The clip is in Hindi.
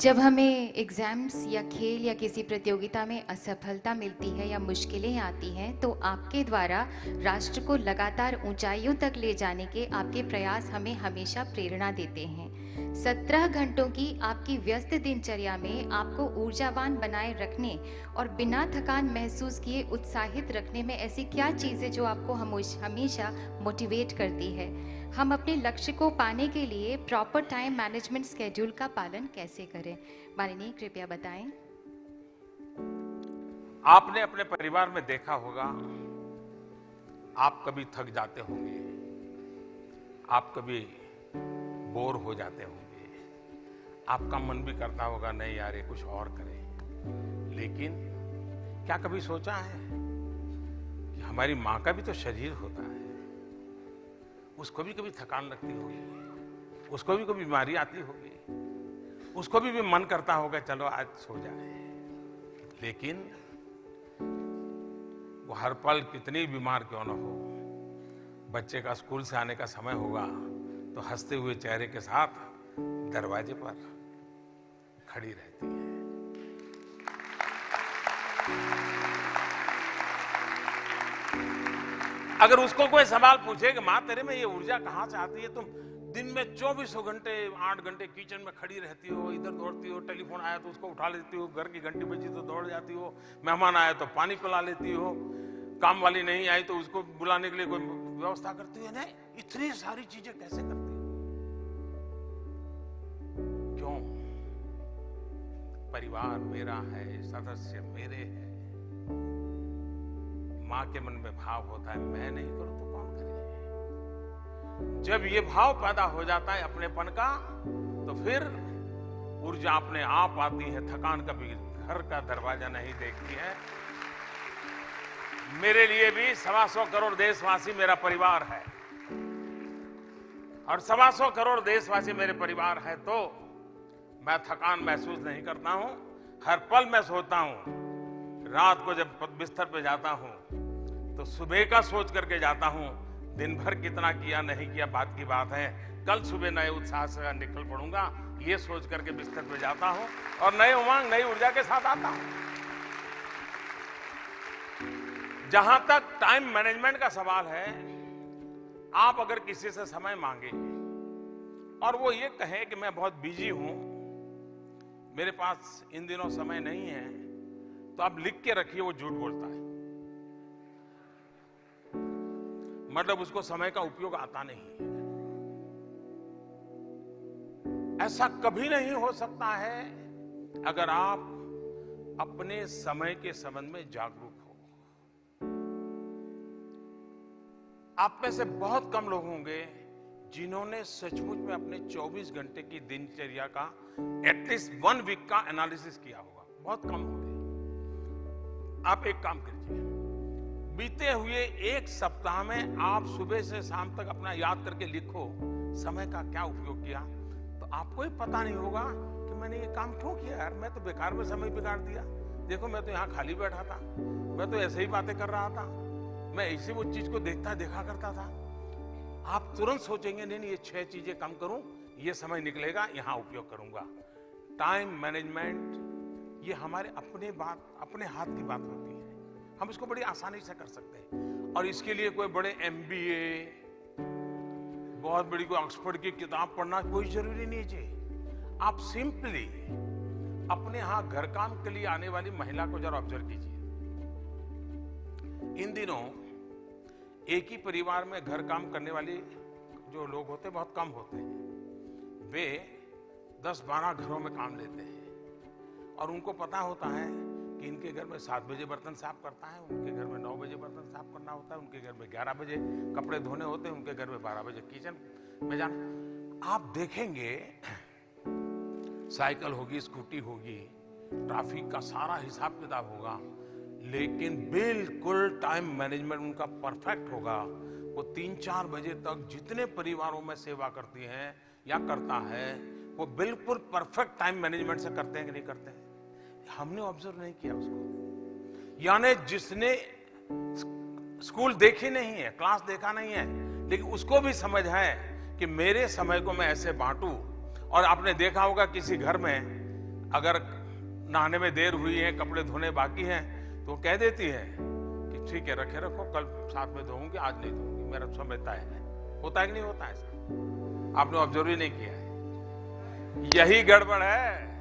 जब हमें एग्ज़ाम्स या खेल या किसी प्रतियोगिता में असफलता मिलती है या मुश्किलें आती हैं, तो आपके द्वारा राष्ट्र को लगातार ऊंचाइयों तक ले जाने के आपके प्रयास हमें हमेशा प्रेरणा देते हैं। 17 घंटों की आपकी व्यस्त दिनचर्या में आपको ऊर्जावान बनाए रखने और बिना थकान महसूस किए उत्साहित रखने में ऐसी क्या चीज़ है जो आपको हमेशा मोटिवेट करती है? हम अपने लक्ष्य को पाने के लिए प्रॉपर टाइम मैनेजमेंट स्केड्यूल का पालन कैसे करें? माननीय, कृपया बताएं। आपने अपने परिवार में देखा होगा, आप कभी थक जाते होंगे, आप कभी बोर हो जाते होंगे, आपका मन भी करता होगा नहीं यार ये कुछ और करें। लेकिन क्या कभी सोचा है कि हमारी माँ का भी तो शरीर होता है, उसको भी कभी थकान लगती होगी, उसको भी कभी बीमारी आती होगी, उसको भी मन करता होगा चलो आज सो जाए। लेकिन वो हर पल कितनी बीमार क्यों ना हो, बच्चे का स्कूल से आने का समय होगा तो हंसते हुए चेहरे के साथ दरवाजे पर खड़ी रहती है। अगर उसको कोई सवाल पूछे कि माँ तेरे में ये ऊर्जा कहाँ से आती है, तुम दिन में 24 घंटे 8 घंटे किचन में खड़ी रहती हो, इधर दौड़ती हो, टेलीफोन आया तो उसको उठा लेती हो, घर की घंटी बजी तो दौड़ जाती हो, मेहमान आया तो पानी पिला लेती हो, काम वाली नहीं आई तो उसको बुलाने के लिए कोई व्यवस्था करती है, नहीं इतनी सारी चीजें कैसे करती हो? क्यों? परिवार मेरा है, सदस्य मेरे हैं। मां के मन में भाव होता है मैं नहीं करूं तो कौन करे। जब ये भाव पैदा हो जाता है अपनेपन का, तो फिर ऊर्जा अपने आप आती है, थकान कभी घर का दरवाजा नहीं देखती है। मेरे लिए भी 125 करोड़ देशवासी मेरा परिवार है, और 125 करोड़ देशवासी मेरे परिवार है, तो मैं थकान महसूस नहीं करता हूं। हर पल मैं सोता हूं, रात को जब बिस्तर पे जाता हूं तो सुबह का सोच करके जाता हूं, दिन भर कितना किया नहीं किया बात की बात है, कल सुबह नए उत्साह से निकल पड़ूंगा, ये सोच करके बिस्तर पे जाता हूं और नए उमंग नई ऊर्जा के साथ आता हूं। जहां तक टाइम मैनेजमेंट का सवाल है, आप अगर किसी से समय मांगे और वो ये कहे कि मैं बहुत बिजी हूं, मेरे पास इन दिनों समय नहीं है, तो आप लिख के रखिए वो झूठ बोलता है। मतलब उसको समय का उपयोग आता नहीं है। ऐसा कभी नहीं हो सकता है अगर आप अपने समय के संबंध में जागरूक हो। आप में से बहुत कम लोग होंगे जिन्होंने सचमुच में अपने 24 घंटे की दिनचर्या का एटलीस्ट 1 वीक का एनालिसिस किया होगा। बहुत कम होंगे। आप एक काम कीजिए, बीते हुए एक सप्ताह में आप सुबह से शाम तक अपना याद करके लिखो समय का क्या उपयोग किया, तो आपको ही पता नहीं होगा कि मैंने ये काम क्यों किया यार, मैं तो बेकार में समय बिगाड़ दिया। देखो मैं तो यहाँ खाली बैठा था, मैं तो ऐसे ही बातें कर रहा था, मैं ऐसे वो चीज को देखा करता था। आप तुरंत सोचेंगे नहीं ये 6 चीजें कम करूं, ये समय निकलेगा यहाँ उपयोग करूंगा। टाइम मैनेजमेंट ये हमारे अपने हाथ की बात होती है, हम इसको बड़ी आसानी से कर सकते हैं। और इसके लिए कोई बड़े MBA, बहुत बड़ी कोई ऑक्सफोर्ड की किताब पढ़ना कोई जरूरी नहीं है। आप सिंपली अपने यहां घर काम के लिए आने वाली महिला को जरा ऑब्जर्व कीजिए। इन दिनों एक ही परिवार में घर काम करने वाली जो लोग होते हैं बहुत कम होते हैं। वे 10-12 घरों में काम लेते हैं और उनको पता होता है कि इनके घर में 7 बजे बर्तन साफ करता है, उनके घर में 9 बजे बर्तन साफ करना होता है, उनके घर में 11 बजे कपड़े धोने होते हैं, उनके घर में 12 बजे किचन में जाना। आप देखेंगे साइकिल होगी, स्कूटी होगी, ट्रैफिक का सारा हिसाब किताब होगा, लेकिन बिल्कुल टाइम मैनेजमेंट उनका परफेक्ट होगा। वो 3-4 बजे तक जितने परिवारों में सेवा करती हैं या करता है, वो बिल्कुल परफेक्ट टाइम मैनेजमेंट से करते हैं कि नहीं करते हैं। हमने ऑब्जर्व नहीं किया उसको। यानी जिसने स्कूल देखी नहीं है, क्लास देखा नहीं है, लेकिन उसको भी समझ है कि मेरे समय को मैं ऐसे बांटूं। और आपने देखा होगा किसी घर में अगर नहाने में देर हुई है, कपड़े धोने बाकी हैं, तो वो कह देती है कि ठीक है, रखे रखो, कल साथ में धोऊंगी, आज नहीं धोऊंगी, मेरा समय तय है। होता है कि नहीं होता ऐसा? आपने ऑब्जर्व ही नहीं किया है। यही गड़बड़ है।